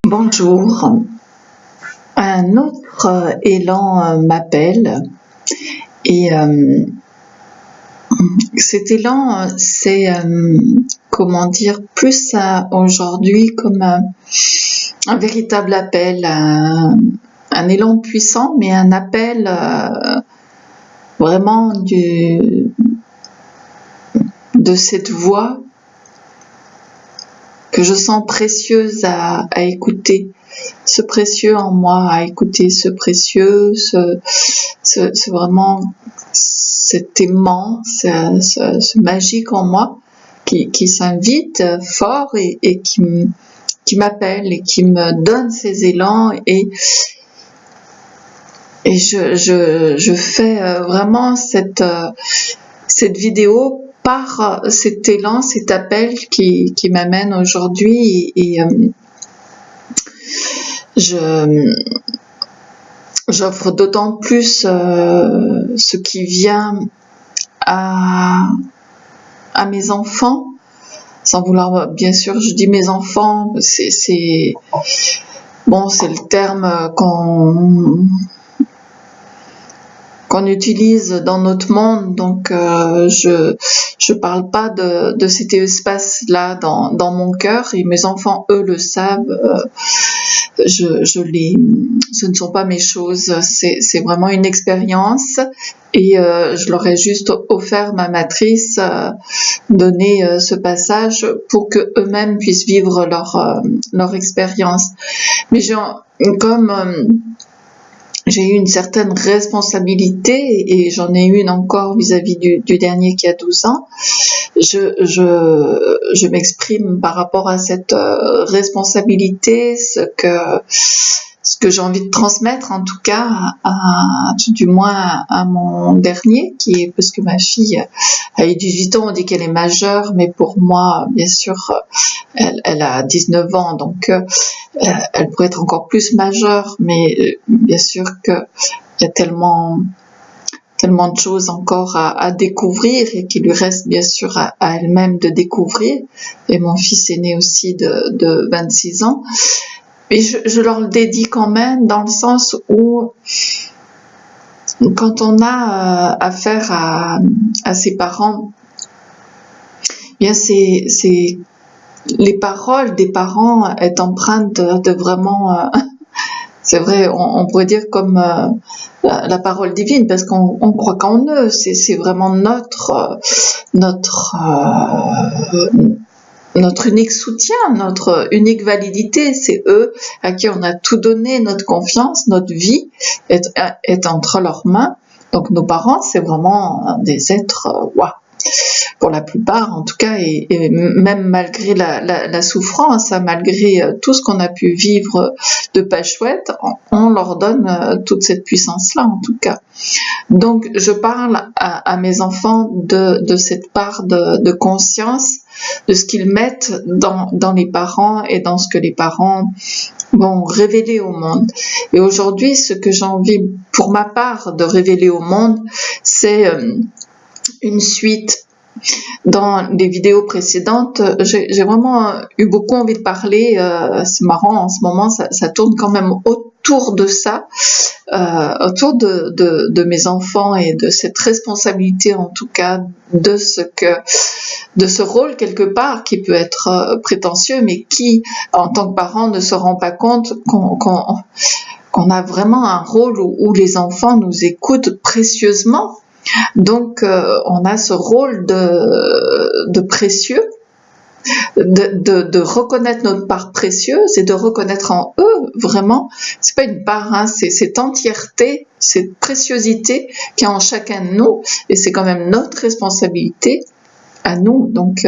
Bonjour, un autre élan m'appelle et cet élan c'est comment dire plus aujourd'hui comme un véritable appel, un élan puissant mais un appel vraiment de cette voix que je sens précieuse à écouter, ce précieux en moi, à écouter ce précieux, ce vraiment cet aimant, ce magique en moi qui s'invite fort et qui m'appelle et qui me donne ces élans et je fais vraiment cette vidéo par cet élan, cet appel qui m'amène aujourd'hui et j'offre d'autant plus ce qui vient à mes enfants, sans vouloir, bien sûr, je dis mes enfants, c'est le terme qu'on utilise dans notre monde, donc je parle pas de cet espace-là dans mon cœur, et mes enfants eux le savent. Ce ne sont pas mes choses, c'est vraiment une expérience et je leur ai juste offert ma matrice, donné ce passage pour que eux-mêmes puissent vivre leur expérience. Mais j'ai eu une certaine responsabilité et j'en ai une encore vis-à-vis du dernier qui a 12 ans. Je m'exprime par rapport à cette responsabilité, ce que j'ai envie de transmettre, en tout cas, du moins à mon dernier, parce que ma fille a eu 18 ans, on dit qu'elle est majeure, mais pour moi, bien sûr, elle a 19 ans, donc elle pourrait être encore plus majeure, mais bien sûr qu'il y a tellement de choses encore à découvrir et qu'il lui reste bien sûr à elle-même de découvrir. Et mon fils aîné aussi de 26 ans. Mais je leur le dédie quand même, dans le sens où quand on a affaire à ses parents, bien c'est les paroles des parents est empreinte de vraiment c'est vrai, on pourrait dire comme la parole divine, parce qu'on croit qu'en eux, c'est vraiment notre unique soutien, notre unique validité. C'est eux à qui on a tout donné, notre confiance, notre vie est entre leurs mains. Donc nos parents, c'est vraiment des êtres, waouh. Pour la plupart en tout cas, et même malgré la souffrance, malgré tout ce qu'on a pu vivre de pas chouette, on leur donne toute cette puissance-là en tout cas. Donc je parle à mes enfants de cette part de conscience, de ce qu'ils mettent dans les parents et dans ce que les parents vont révéler au monde. Et aujourd'hui, ce que j'ai envie pour ma part de révéler au monde, c'est une suite. Dans les vidéos précédentes, j'ai vraiment eu beaucoup envie de parler, c'est marrant, en ce moment ça tourne quand même autour de ça, autour de mes enfants et de cette responsabilité en tout cas, de ce rôle quelque part qui peut être prétentieux, mais qui en tant que parent ne se rend pas compte qu'on a vraiment un rôle où les enfants nous écoutent précieusement. Donc on a ce rôle de précieux, de reconnaître notre part précieuse et de reconnaître en eux vraiment, c'est pas une part, c'est cette entièreté, cette préciosité qui est en chacun de nous, et c'est quand même notre responsabilité à nous. Donc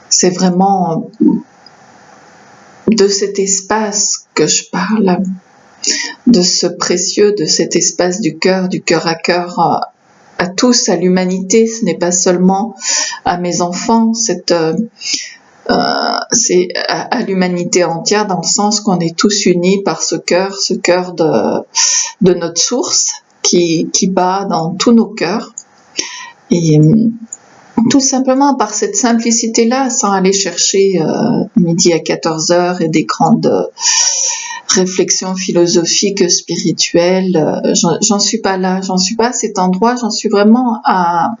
c'est vraiment de cet espace que je parle, de ce précieux, de cet espace du cœur à cœur, à tous, à l'humanité. Ce n'est pas seulement à mes enfants, c'est à l'humanité entière, dans le sens qu'on est tous unis par ce cœur de notre source qui bat dans tous nos cœurs. Et tout simplement par cette simplicité-là, sans aller chercher midi à 14h et des grandes réflexions philosophiques, spirituelles. J'en suis pas là, j'en suis pas à cet endroit, j'en suis vraiment à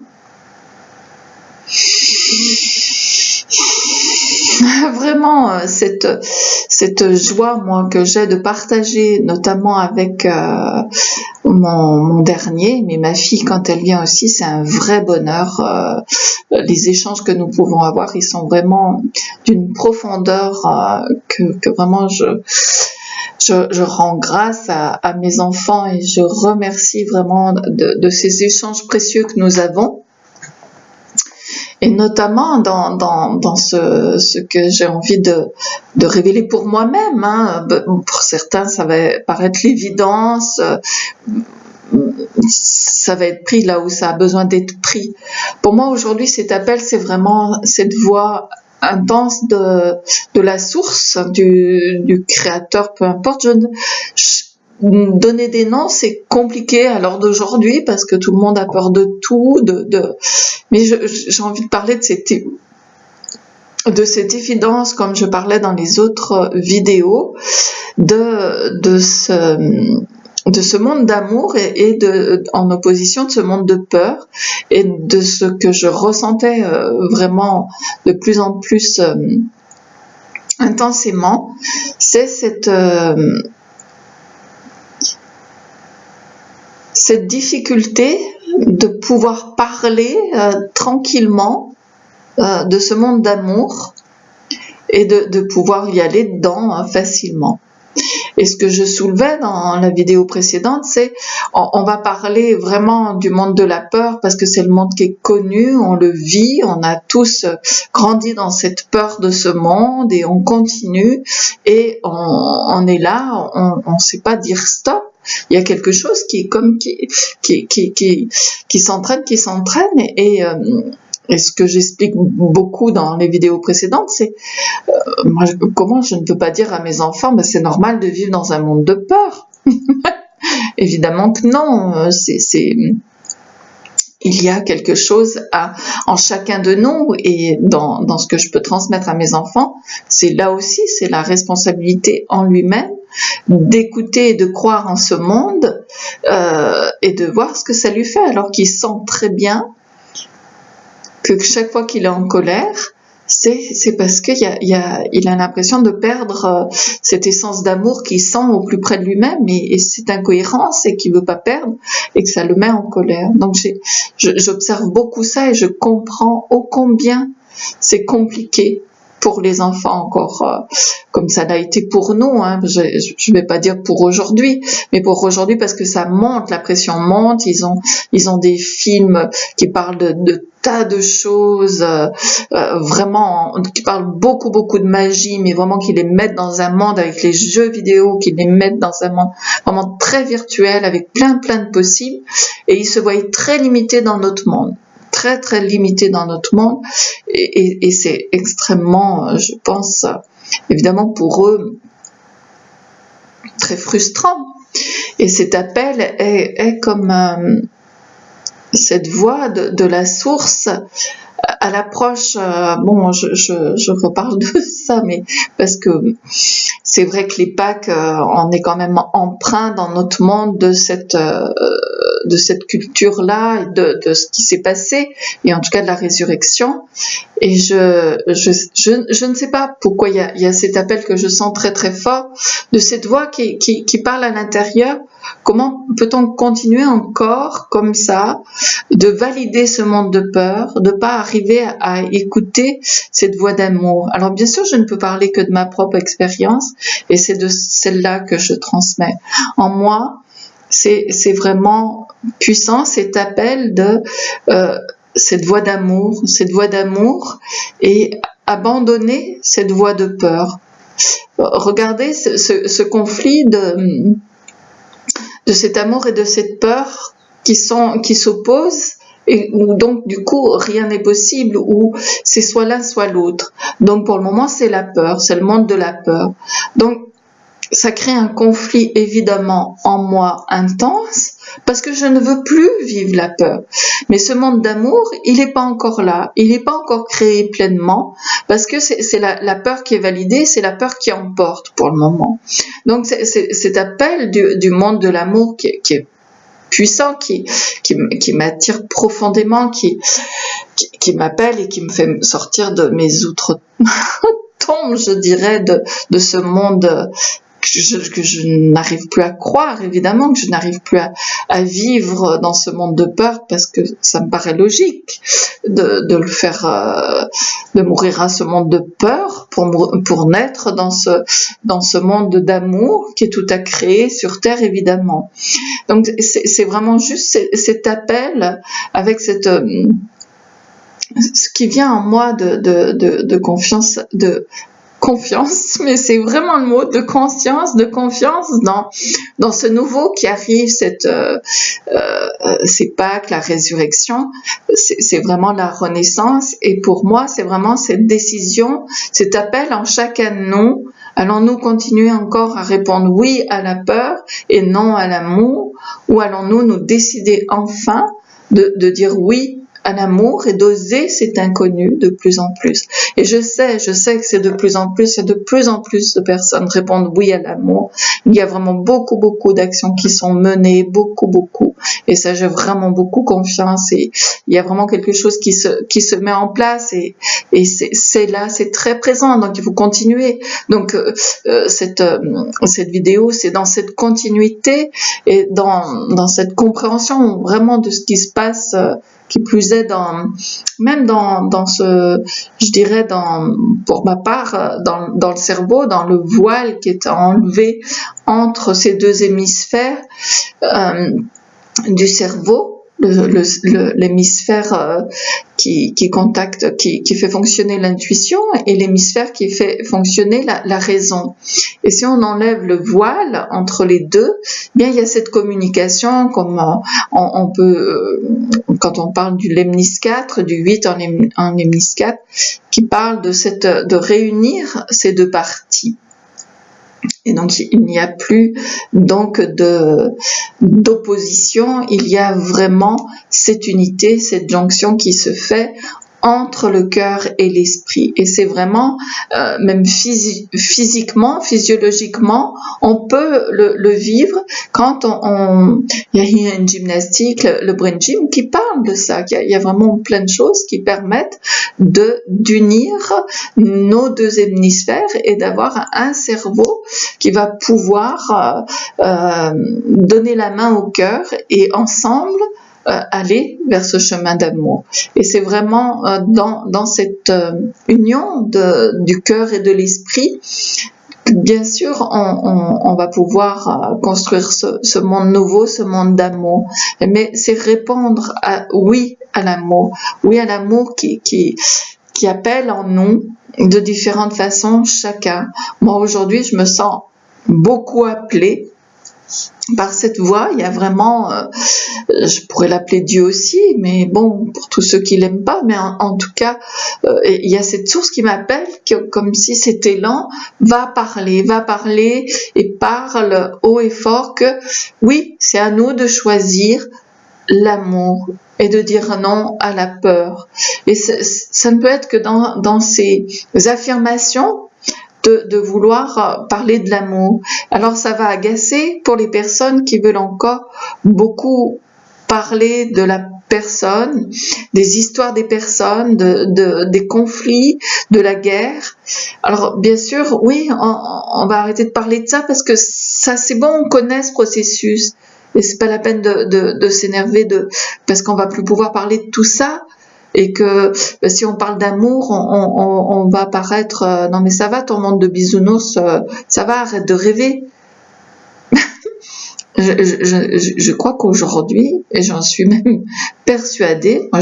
vraiment cette joie, moi, que j'ai de partager, notamment avec mon dernier, mais ma fille, quand elle vient aussi, c'est un vrai bonheur. Les échanges que nous pouvons avoir, ils sont vraiment d'une profondeur que vraiment je rends grâce à mes enfants et je remercie vraiment de ces échanges précieux que nous avons. Et notamment dans ce que j'ai envie de révéler pour moi-même. Hein. Pour certains, ça va paraître l'évidence, ça va être pris là où ça a besoin d'être pris. Pour moi, aujourd'hui, cet appel, c'est vraiment cette voix intense de la source, du créateur, peu importe. Donner des noms, c'est compliqué à l'heure d'aujourd'hui parce que tout le monde a peur de tout, mais j'ai envie de parler de cette évidence, comme je parlais dans les autres vidéos, de ce monde d'amour et en opposition de ce monde de peur, et de ce que je ressentais vraiment de plus en plus intensément, c'est cette difficulté de pouvoir parler tranquillement de ce monde d'amour et de pouvoir y aller dedans facilement. Et ce que je soulevais dans la vidéo précédente, c'est on va parler vraiment du monde de la peur parce que c'est le monde qui est connu, on le vit, on a tous grandi dans cette peur de ce monde et on continue et on est là, on sait pas dire stop. Il y a quelque chose qui est comme qui s'entraîne et ce que j'explique beaucoup dans les vidéos précédentes, c'est comment je ne peux pas dire à mes enfants, mais c'est normal de vivre dans un monde de peur. Évidemment que non. Il y a quelque chose en chacun de nous et dans ce que je peux transmettre à mes enfants, c'est là aussi, c'est la responsabilité en lui-même d'écouter et de croire en ce monde et de voir ce que ça lui fait, alors qu'il sent très bien que chaque fois qu'il est en colère, c'est parce qu'il a l'impression de perdre cette essence d'amour qu'il sent au plus près de lui-même et cette incohérence et qu'il veut pas perdre et que ça le met en colère. Donc j'observe beaucoup ça et je comprends ô combien c'est compliqué pour les enfants encore, comme ça l'a été pour nous. Hein. Je vais pas dire pour aujourd'hui, mais pour aujourd'hui parce que ça monte, la pression monte. Ils ont des films qui parlent de tas de choses, vraiment, qui parlent beaucoup de magie, mais vraiment qui les mettent dans un monde avec les jeux vidéo, qui les mettent dans un monde vraiment très virtuel avec plein de possibles, et ils se voient très limités dans notre monde. Très limité dans notre monde et c'est extrêmement, je pense, évidemment pour eux, très frustrant. Et cet appel est comme cette voix de la source à l'approche. Je reparle de ça, mais parce que c'est vrai que les Pâques, on est quand même empreint dans notre monde de cette culture-là, de ce qui s'est passé, et en tout cas de la résurrection. Et je ne sais pas pourquoi il y a cet appel que je sens très fort, de cette voix qui parle à l'intérieur. Comment peut-on continuer encore comme ça, de valider ce monde de peur, de pas arriver à écouter cette voix d'amour? Alors bien sûr, je ne peux parler que de ma propre expérience, et c'est de celle-là que je transmets. En moi, c'est vraiment puissant cet appel de cette voix d'amour et abandonner cette voix de peur. Regardez ce conflit de cet amour et de cette peur qui s'opposent, et où donc du coup rien n'est possible, où c'est soit l'un soit l'autre. Donc pour le moment c'est la peur, c'est le monde de la peur. Donc ça crée un conflit évidemment en moi intense, parce que je ne veux plus vivre la peur. Mais ce monde d'amour, il n'est pas encore là, il n'est pas encore créé pleinement, parce que c'est la peur qui est validée, c'est la peur qui emporte pour le moment. Donc cet appel du monde de l'amour qui est puissant, qui m'attire profondément, qui m'appelle et qui me fait sortir de mes outre-tombes, je dirais, de ce monde que je n'arrive plus à croire, évidemment, que je n'arrive plus à vivre dans ce monde de peur, parce que ça me paraît logique de le faire, de mourir à ce monde de peur pour naître dans ce monde d'amour qui est tout à créer sur terre, évidemment. Donc c'est vraiment juste cet appel avec ce qui vient en moi de confiance, mais c'est vraiment le mot de confiance dans ce nouveau qui arrive, c'est Pâques, la résurrection, c'est vraiment la renaissance, et pour moi c'est vraiment cette décision, cet appel en chacun de nous. Allons-nous continuer encore à répondre oui à la peur et non à l'amour, ou allons-nous nous décider enfin de dire oui à l'amour et d'oser cet inconnu de plus en plus. Et je sais que c'est de plus en plus de personnes répondent oui à l'amour. Il y a vraiment beaucoup d'actions qui sont menées, beaucoup. Et ça, j'ai vraiment beaucoup confiance, et il y a vraiment quelque chose qui se met en place, et c'est là, c'est très présent. Donc il faut continuer. Donc cette vidéo, c'est dans cette continuité et dans cette compréhension vraiment de ce qui se passe, qui plus est même dans ce, je dirais, pour ma part, dans le cerveau, dans le voile qui est enlevé entre ces deux hémisphères du cerveau, l'hémisphère qui contacte, qui fait fonctionner l'intuition, et l'hémisphère qui fait fonctionner la raison. Et si on enlève le voile entre les deux, bien il y a cette communication, comme on peut, quand on parle du lemnis 4, du 8 en lemnis 4, qui parle de réunir ces deux parties. Et donc il n'y a plus donc d'opposition, il y a vraiment cette unité, cette jonction qui se fait entre le cœur et l'esprit. Et c'est vraiment, même physiquement, physiologiquement, on peut le vivre quand il y a une gymnastique, le brain gym, qui parle de ça. Il y a vraiment plein de choses qui permettent d'unir nos deux hémisphères et d'avoir un cerveau qui va pouvoir donner la main au cœur et ensemble aller vers ce chemin d'amour. Et c'est vraiment dans cette union du cœur et de l'esprit, bien sûr, on va pouvoir construire ce monde nouveau, ce monde d'amour. Mais c'est répondre oui à l'amour qui appelle en nous de différentes façons chacun. Moi aujourd'hui, je me sens beaucoup appelée par cette voix. Il y a vraiment, je pourrais l'appeler Dieu aussi, mais bon, pour tous ceux qui l'aiment pas, mais en tout cas, il y a cette source qui m'appelle, comme si cet élan va parler et parle haut et fort que oui, c'est à nous de choisir l'amour et de dire non à la peur. Et ça ne peut être que dans ces affirmations de vouloir parler de l'amour. Alors ça va agacer pour les personnes qui veulent encore beaucoup parler de la personne, des histoires des personnes, des conflits, de la guerre. Alors bien sûr, oui, on va arrêter de parler de ça, parce que ça, c'est bon, on connaît ce processus. Et c'est pas la peine de s'énerver parce qu'on va plus pouvoir parler de tout ça. Et que si on parle d'amour, on va paraître non mais ça va, ton monde de bisounours, ça va, arrête de rêver. Je crois qu'aujourd'hui, et j'en suis même persuadée, moi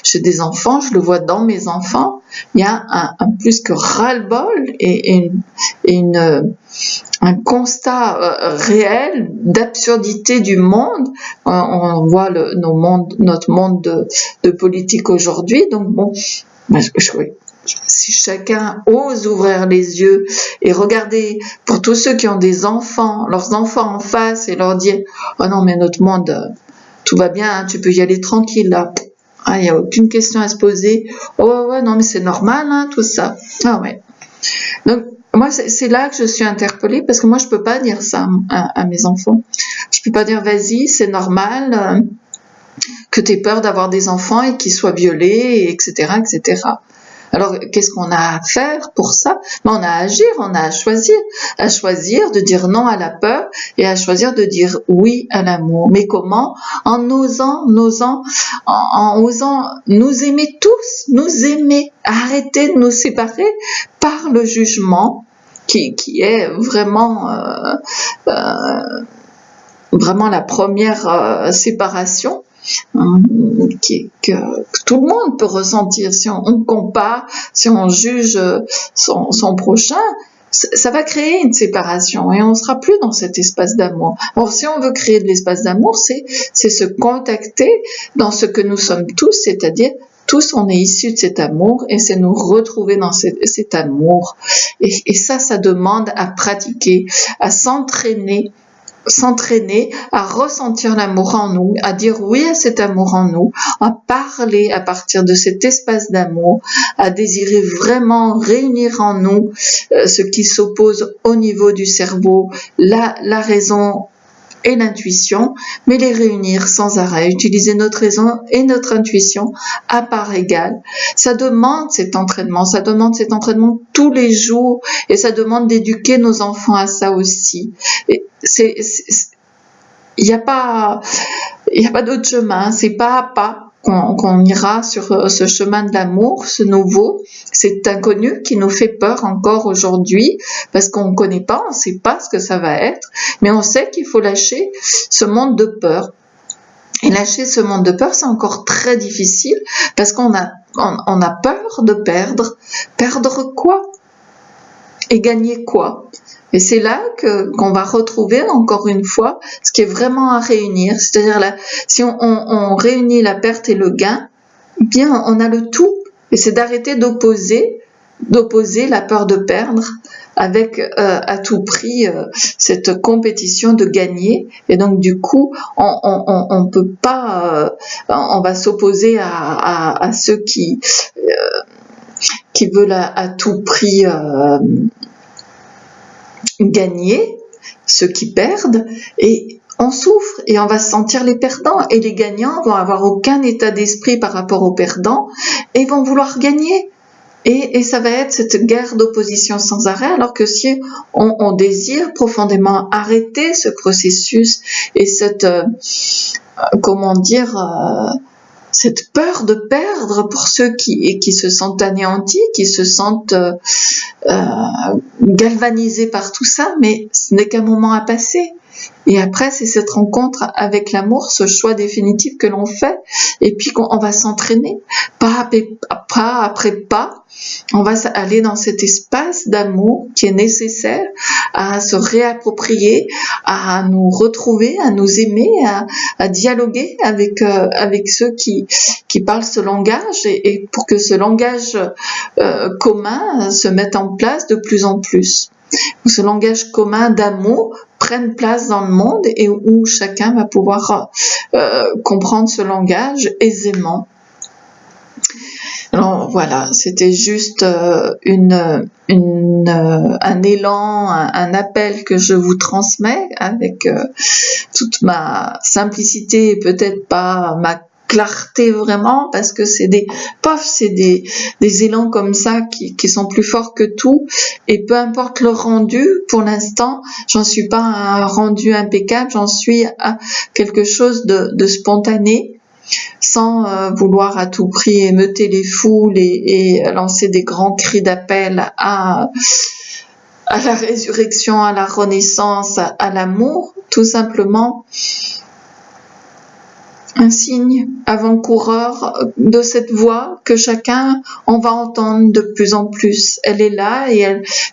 j'ai des enfants, je le vois dans mes enfants, il y a un plus que ras-le-bol et un constat réel d'absurdité du monde. On voit notre monde de politique aujourd'hui, donc bon, si chacun ose ouvrir les yeux et regarder pour tous ceux qui ont des enfants, leurs enfants en face et leur dire « Oh non, mais notre monde, tout va bien, hein, tu peux y aller tranquille là. Ah, il n'y a aucune question à se poser. Oh ouais, non, mais c'est normal, hein, tout ça. » Ah ouais. Donc, moi, c'est là que je suis interpellée parce que moi, je peux pas dire ça à mes enfants. Je peux pas dire « Vas-y, c'est normal que tu aies peur d'avoir des enfants et qu'ils soient violés, etc., etc. » Alors, qu'est-ce qu'on a à faire pour ça? On a à agir, on a à choisir de dire non à la peur et à choisir de dire oui à l'amour. Mais comment? En osant nous aimer tous, nous aimer, arrêter de nous séparer par le jugement qui est vraiment la première séparation. Que tout le monde peut ressentir si on compare, si on juge son prochain, ça va créer une séparation et on sera plus dans cet espace d'amour. Or, si on veut créer de l'espace d'amour, c'est se contacter dans ce que nous sommes tous, c'est-à-dire tous on est issus de cet amour et c'est nous retrouver dans cet amour. Et ça demande à pratiquer, à s'entraîner à ressentir l'amour en nous, à dire oui à cet amour en nous, à parler à partir de cet espace d'amour, à désirer vraiment réunir en nous ce qui s'oppose au niveau du cerveau, la raison et l'intuition, mais les réunir sans arrêt, utiliser notre raison et notre intuition à part égale. Ça demande cet entraînement tous les jours et ça demande d'éduquer nos enfants à ça aussi. Il n'y a pas d'autre chemin, c'est pas à pas qu'on ira sur ce chemin de l'amour, ce nouveau, cet inconnu qui nous fait peur encore aujourd'hui parce qu'on ne connaît pas, on ne sait pas ce que ça va être, mais on sait qu'il faut lâcher ce monde de peur. Et lâcher ce monde de peur, c'est encore très difficile parce qu'on a peur de perdre. Perdre quoi? Et gagner quoi? Et c'est là qu'on va retrouver encore une fois ce qui est vraiment à réunir. C'est-à-dire là, si on réunit la perte et le gain, bien on a le tout. Et c'est d'arrêter d'opposer la peur de perdre avec à tout prix cette compétition de gagner. Et donc du coup, on peut pas, on va s'opposer à ceux qui veulent à tout prix gagner, ceux qui perdent, et on souffre et on va se sentir les perdants, et les gagnants vont avoir aucun état d'esprit par rapport aux perdants et vont vouloir gagner. Et ça va être cette guerre d'opposition sans arrêt, alors que si on désire profondément arrêter ce processus et cette cette peur de perdre pour ceux qui se sentent anéantis, qui se sentent galvanisés par tout ça, mais ce n'est qu'un moment à passer. Et après, c'est cette rencontre avec l'amour, ce choix définitif que l'on fait, et puis on va s'entraîner, pas après pas, on va aller dans cet espace d'amour qui est nécessaire à se réapproprier, à nous retrouver, à nous aimer, à dialoguer avec ceux qui parlent ce langage, et pour que ce langage commun se mette en place de plus en plus. Ce langage commun d'amour prenne place dans le monde et où chacun va pouvoir comprendre ce langage aisément. Alors voilà, c'était juste un élan, un appel que je vous transmets avec toute ma simplicité et peut-être pas ma clarté vraiment, parce que c'est des élans comme ça qui sont plus forts que tout, et peu importe le rendu, pour l'instant, j'en suis pas à un rendu impeccable, j'en suis à quelque chose de spontané, sans vouloir à tout prix émeuter les foules et lancer des grands cris d'appel à la résurrection, à la renaissance, à l'amour, tout simplement un signe avant-coureur de cette voix que chacun, on va entendre de plus en plus. Elle est là et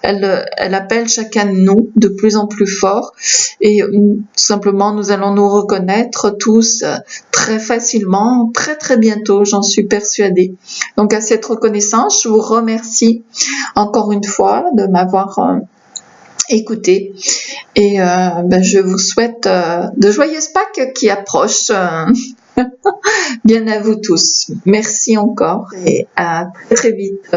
elle appelle chacun de nous de plus en plus fort. Et tout simplement, nous allons nous reconnaître tous très facilement, très très bientôt, j'en suis persuadée. Donc à cette reconnaissance, je vous remercie encore une fois de m'avoir écouté. Et je vous souhaite de joyeuses Pâques qui approchent. Bien à vous tous. Merci encore et à très vite.